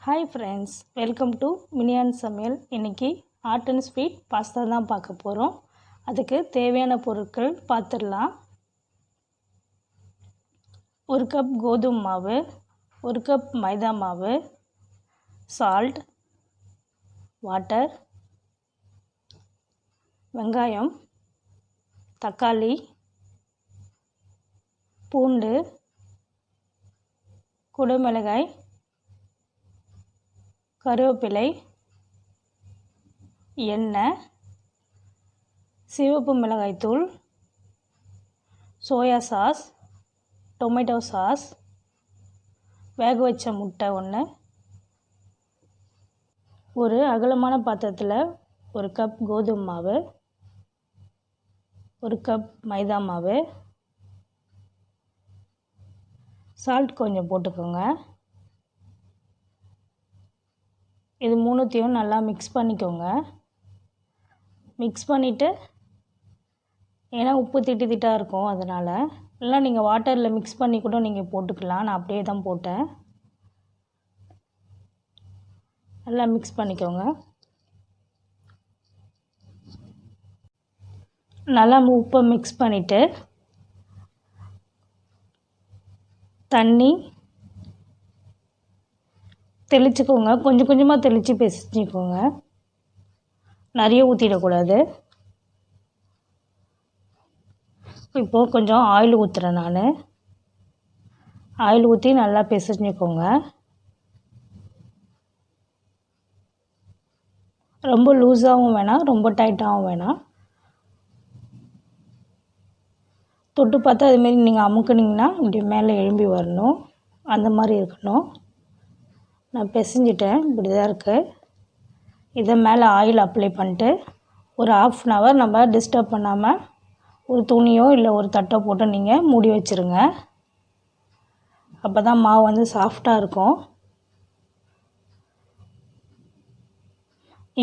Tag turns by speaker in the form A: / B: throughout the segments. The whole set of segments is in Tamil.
A: Hi friends, welcome to minion சமையல். இன்றைக்கி ஹாட் அண்ட் ஸ்வீட் பாஸ்தா தான் பார்க்க போகிறோம். அதுக்கு தேவையான பொருட்கள் பார்த்துடலாம். 1 கப் கோதுமை மாவு, 1 கப் மைதா மாவு, சால்ட், வாட்டர், வெங்காயம், தக்காளி, பூண்டு, குடமிளகாய், கருவேப்பிலை, எண்ணெய், சிவப்பு மிளகாய்த்தூள், சோயா சாஸ், டொமேட்டோ சாஸ், வேக வச்ச முட்டை 1, ஒரு அகலமான பாத்திரத்தில் 1 கப் கோதுமை மாவு, 1 கப் மைதா மாவு, சால்ட் கொஞ்சம் போட்டுக்கோங்க. இது மூணுத்தையும் நல்லா மிக்ஸ் பண்ணிக்கோங்க. மிக்ஸ் பண்ணிவிட்டு, ஏன்னா உப்பு திட்டு திட்டாக இருக்கும், அதனால் இல்லை நீங்கள் வாட்டரில் மிக்ஸ் பண்ணி கூட நீங்கள் போட்டுக்கலாம். நான் அப்படியே தான் போட்டேன். நல்லா மிக்ஸ் பண்ணிக்கோங்க. நல்லா உப்பை மிக்ஸ் பண்ணிவிட்டு தண்ணி தெளிச்சுக்கோங்க. கொஞ்சம் கொஞ்சமாக தெளித்து பிசைஞ்சிக்கோங்க. நிறைய ஊற்றிடக்கூடாது. இப்போது கொஞ்சம் ஆயில் ஊற்றுறேன். நான் ஆயில் ஊற்றி நல்லா பிசைஞ்சிக்கோங்க. ரொம்ப லூஸாகவும் வேணாம், ரொம்ப டைட்டாகவும் வேணாம். தொட்டு பார்த்தா அதுமாரி நீங்கள் அமுக்குனிங்கன்னா இப்படி மேலே எழும்பி வரணும். அந்த மாதிரி இருக்கணும். நான் பிசைஞ்சிட்டேன். இப்படி தான் இருக்குது. இதை மேலே ஆயில் அப்ளை பண்ணிட்டு ஒரு 1/2 அன் ஹவர் நம்ம டிஸ்டர்ப் பண்ணாமல் ஒரு துணியோ இல்லை ஒரு தட்டோ போட்டு நீங்கள் மூடி வச்சுருங்க. அப்போ தான் மாவு வந்து சாஃப்டாக இருக்கும்.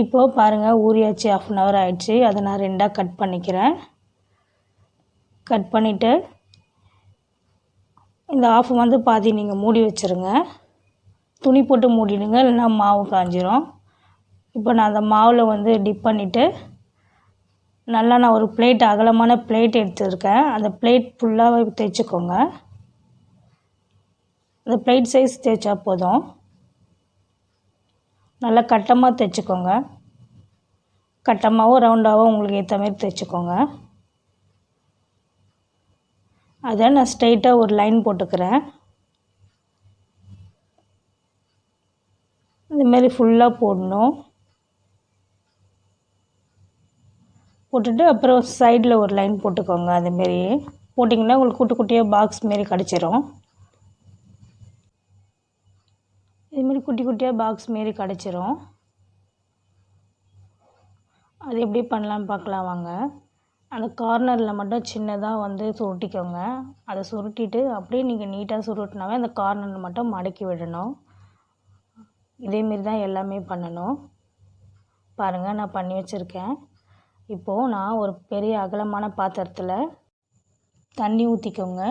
A: இப்போது பாருங்கள், ஊறியாச்சு. 1/2 அன் ஹவர் ஆயிடுச்சு. அதை நான் 2ஆக கட் பண்ணிக்கிறேன். கட் பண்ணிவிட்டு இந்த ஆஃப் வந்து பாதி நீங்கள் மூடி வச்சுருங்க. துணி போட்டு மூடிடுங்க, இல்லைன்னா மாவு காஞ்சிரும். இப்போ நான் அந்த மாவில் வந்து டிப் பண்ணிவிட்டு நல்லா நான் ஒரு பிளேட், அகலமான பிளேட் எடுத்துருக்கேன். அந்த பிளேட் ஃபுல்லாக தேய்ச்சிக்கோங்க. அந்த பிளேட் சைஸ் தேய்ச்சா போதும். நல்லா கட்டமாக தைச்சிக்கோங்க. கட்டமாகவும் ரவுண்டாகவும் உங்களுக்கு ஏற்ற மாதிரி தைச்சிக்கோங்க. அதை நான் ஸ்ட்ரைட்டாக ஒரு லைன் போட்டுக்கிறேன். இதுமாரி ஃபுல்லாக போடணும். போட்டுட்டு அப்புறம் சைடில் ஒரு லைன் போட்டுக்கோங்க. அதுமாரி போட்டிங்கன்னா உங்களுக்கு குட்டி குட்டியாக பாக்ஸ் மாரி கிடச்சிரும். இதுமாரி குட்டி குட்டியாக பாக்ஸ் மாரி கிடச்சிரும். அது எப்படி பண்ணலான்னு பார்க்கலாம் வாங்க. அந்த கார்னரில் மட்டும் சின்னதாக வந்து சுருட்டிக்கோங்க. அதை சுருட்டிட்டு அப்படியே நீங்கள் நீட்டாக சுருட்டினாவே அந்த கார்னரில் மட்டும் மடக்கி விடணும். இதேமாரி தான் எல்லாமே பண்ணணும். பாருங்கள், நான் பண்ணி வச்சுருக்கேன். இப்போது நான் ஒரு பெரிய அகலமான பாத்திரத்தில் தண்ணி ஊற்றிக்கோங்க.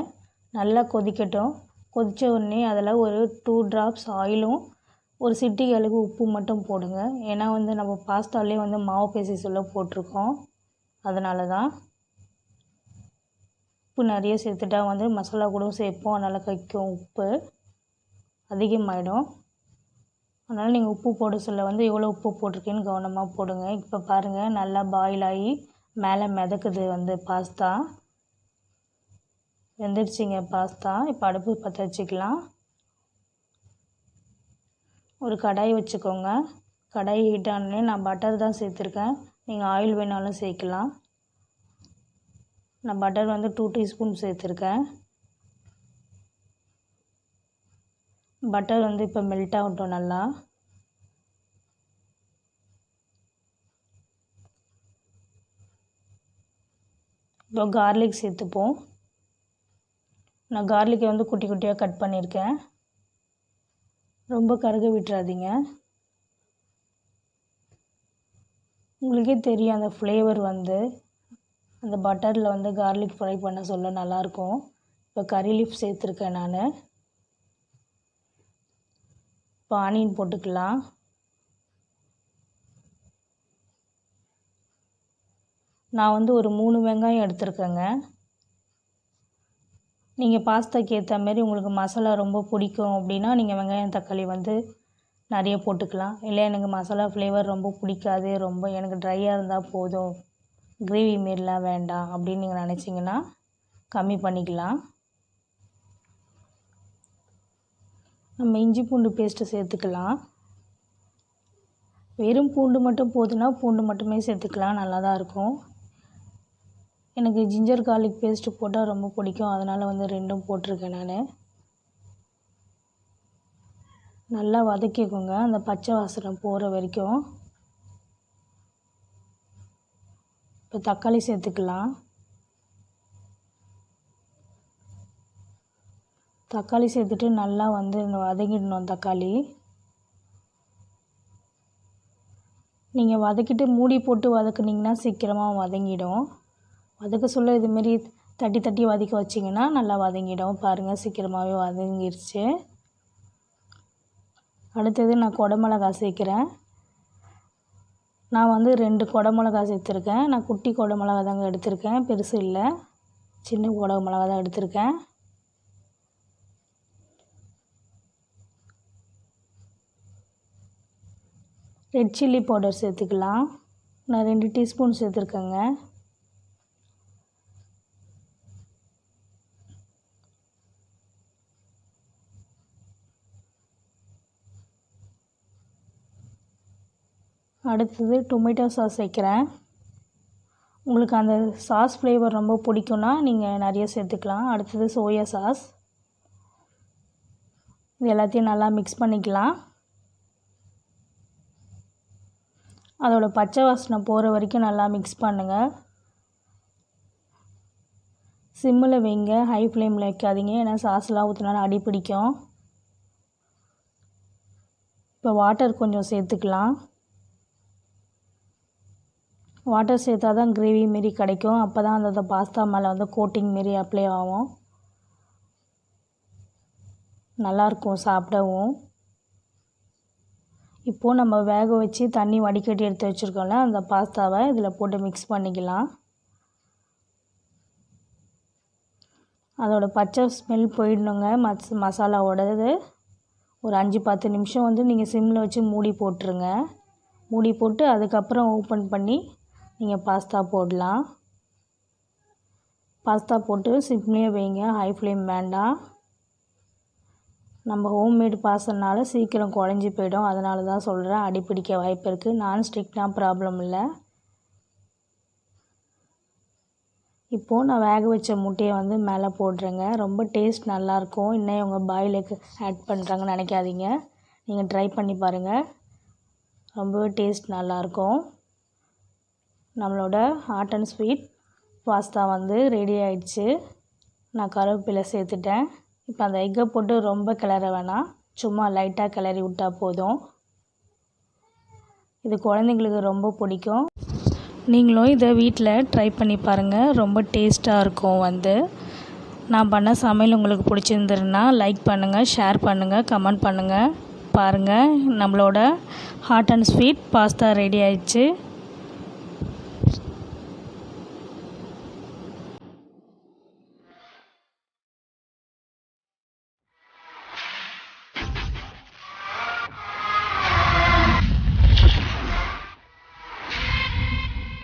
A: நல்லா கொதிக்கட்டும். கொதித்த உடனே அதில் ஒரு 2 ட்ராப்ஸ் ஆயிலும் ஒரு சிட்டிகை அளவு உப்பு மட்டும் போடுங்க. ஏன்னா வந்து நம்ம பாஸ்தாலே வந்து மாவு பேசி சொல்ல போட்டிருக்கோம். அதனால தான் உப்பு நிறைய சேர்த்துட்டா வந்து மசாலா கூட சேர்ப்போம், அதனால் கைக்கும் உப்பு அதிகமாகிடும். அதனால் நீங்கள் உப்பு போட சொல்ல வந்து எவ்வளோ உப்பு போட்டிருக்கேன்னு கவனமாக போடுங்க. இப்போ பாருங்கள், நல்லா பாயில் ஆகி மேலே மிதக்குது வந்து பாஸ்தா. வெந்துடுச்சிங்க பாஸ்தா. இப்போ அடுப்பு பற்ற வச்சுக்கலாம். ஒரு கடாய் வச்சுக்கோங்க. கடாய் ஹீட் ஆனோடனே நான் பட்டர் தான் சேர்த்துருக்கேன். நீங்கள் ஆயில் வேணாலும் சேர்க்கலாம். நான் பட்டர் வந்து 2 டீஸ்பூன் சேர்த்துருக்கேன். பட்டர் வந்து இப்போ மெல்ட் ஆகட்டும் நல்லா. இப்போ கார்லிக் சேர்த்துப்போம். நான் கார்லிக்கை வந்து குட்டி குட்டியாக கட் பண்ணியிருக்கேன். ரொம்ப கருக விட்டுறாதீங்க. உங்களுக்கே தெரியும் அந்த ஃப்ளேவர் வந்து அந்த பட்டரில் வந்து கார்லிக் ஃப்ரை பண்ண சொல்ல நல்லாயிருக்கும். இப்போ கறி லீஃப் சேர்த்துருக்கேன் நான். இப்போ ஆனியன் போட்டுக்கலாம். நான் வந்து ஒரு 3 வெங்காயம் எடுத்துருக்கேங்க. நீங்கள் பாஸ்தாக்கு ஏற்ற மாரி உங்களுக்கு மசாலா ரொம்ப பிடிக்கும் அப்படின்னா நீங்கள் வெங்காயம் தக்காளி வந்து நிறைய போட்டுக்கலாம். இல்லை எனக்கு மசாலா ஃப்ளேவர் ரொம்ப பிடிக்காது, ரொம்ப எனக்கு ட்ரையாக இருந்தால் போதும், கிரேவி மாரிலாம் வேண்டாம் அப்படின்னு நீங்கள் நினச்சிங்கன்னா கம்மி பண்ணிக்கலாம். நம்ம இஞ்சி பூண்டு பேஸ்ட்டு சேர்த்துக்கலாம். வெறும் பூண்டு மட்டும் போதுன்னா பூண்டு மட்டுமே சேர்த்துக்கலாம், நல்லா தான் இருக்கும். எனக்கு ஜிஞ்சர் கார்லிக் பேஸ்ட்டு போட்டால் ரொம்ப பிடிக்கும், அதனால் வந்து 2ம் போட்டிருக்கேன் நான். நல்லா வதக்கிக்கோங்க அந்த பச்சை வாசனை போகிற வரைக்கும். இப்போ தக்காளி சேர்த்துக்கலாம். தக்காளி சேர்த்துட்டு நல்லா வந்து வதக்கிடணும் தக்காளி. நீங்கள் வதக்கிட்டு மூடி போட்டு வதக்குனிங்கன்னா சீக்கிரமாக வதங்கிடும். வதக்க சொல்ல இதுமாரி தட்டி தட்டி வதக்க வச்சிங்கன்னா நல்லா வதங்கிடும். பாருங்கள் சீக்கிரமாகவே வதங்கிருச்சு. அடுத்தது நான் குடமிளகா சேர்க்குறேன். நான் வந்து 2 குடமிளகா சேர்த்துருக்கேன். நான் குட்டி குடமிளகா தாங்க எடுத்திருக்கேன், பெருசு இல்லை, சின்ன குடமிளகா தான் எடுத்திருக்கேன். ரெட் சில்லி பவுடர் சேர்த்துக்கலாம். நான் 2 டீஸ்பூன் சேர்த்துருக்கேங்க. அடுத்தது டொமேட்டோ சாஸ் சேர்க்குறேன். உங்களுக்கு அந்த சாஸ் ஃப்ளேவர் ரொம்ப பிடிக்கும்னா நீங்கள் நிறைய சேர்த்துக்கலாம். அடுத்தது சோயா சாஸ். இது எல்லாத்தையும் நல்லா மிக்ஸ் பண்ணிக்கலாம். அதோட பச்சை வாசனை போகிற வரைக்கும் நல்லா மிக்ஸ் பண்ணுங்கள். சிம்மில் வைங்க, ஹை ஃப்ளேமில் வைக்காதீங்க, ஏன்னா சாஸ்லாம் ஊற்றினாலும் அடி பிடிக்கும். இப்போ வாட்டர் கொஞ்சம் சேர்த்துக்கலாம். வாட்டர் சேர்த்தா தான் கிரேவி மாரி கிடைக்கும். அப்போ தான் அந்த பாஸ்தா மேலே வந்து கோட்டிங் மாரி அப்ளை ஆகும், நல்லாயிருக்கும் சாப்பிடவும். இப்போது நம்ம வேக வச்சு தண்ணி வடிகட்டி எடுத்து வச்சுருக்கோம்ல, அந்த பாஸ்தாவை இதில் போட்டு மிக்ஸ் பண்ணிக்கலாம். அதோட பச்சை ஸ்மெல் போயிடணுங்க மசாலாவோடது. ஒரு 5-10 நிமிஷம் வந்து நீங்கள் சிம்மில் வச்சு மூடி போட்டுருங்க. மூடி போட்டு அதுக்கப்புறம் ஓப்பன் பண்ணி நீங்கள் பாஸ்தா போடலாம். பாஸ்தா போட்டு சிம்லேயே வைங்க, ஹை ஃப்ளேம் வேண்டாம். நம்ம ஹோம்மேட் பாஸ்தானால சீக்கிரம் குழஞ்சி போயிடும், அதனால தான் சொல்கிறேன். அடிப்பிடிக்க வாய்ப்பு இருக்குது. நான்ஸ்டிக்னா ப்ராப்ளம் இல்லை. இப்போது நான் வேக வச்ச முட்டையை வந்து மேலே போடுறேங்க. ரொம்ப டேஸ்ட் நல்லாயிருக்கும். இன்னும் உங்கள் பாயிலுக்கு ஆட் பண்ணுறாங்கன்னு நினைக்காதீங்க, நீங்கள் ட்ரை பண்ணி பாருங்கள், ரொம்பவே டேஸ்ட் நல்லாயிருக்கும். நம்மளோட ஹாட் அண்ட் ஸ்வீட் பாஸ்தா வந்து ரெடி ஆயிடுச்சு. நான் கருவேப்பிலை சேர்த்துட்டேன். இப்போ அந்த எக்கை போட்டு ரொம்ப கிளற வேணாம், சும்மா லைட்டாக கிளறி விட்டால் போதும். இது குழந்தைங்களுக்கு ரொம்ப பிடிக்கும். நீங்களும் இதை வீட்டில் ட்ரை பண்ணி பாருங்கள், ரொம்ப டேஸ்ட்டாக இருக்கும். வந்து நான் பண்ண சமையல் உங்களுக்கு பிடிச்சிருந்ததுன்னா லைக் பண்ணுங்கள், ஷேர் பண்ணுங்கள், கமெண்ட் பண்ணுங்கள். பாருங்கள், நம்மளோட hot and sweet pasta ready ஆயிடுச்சு.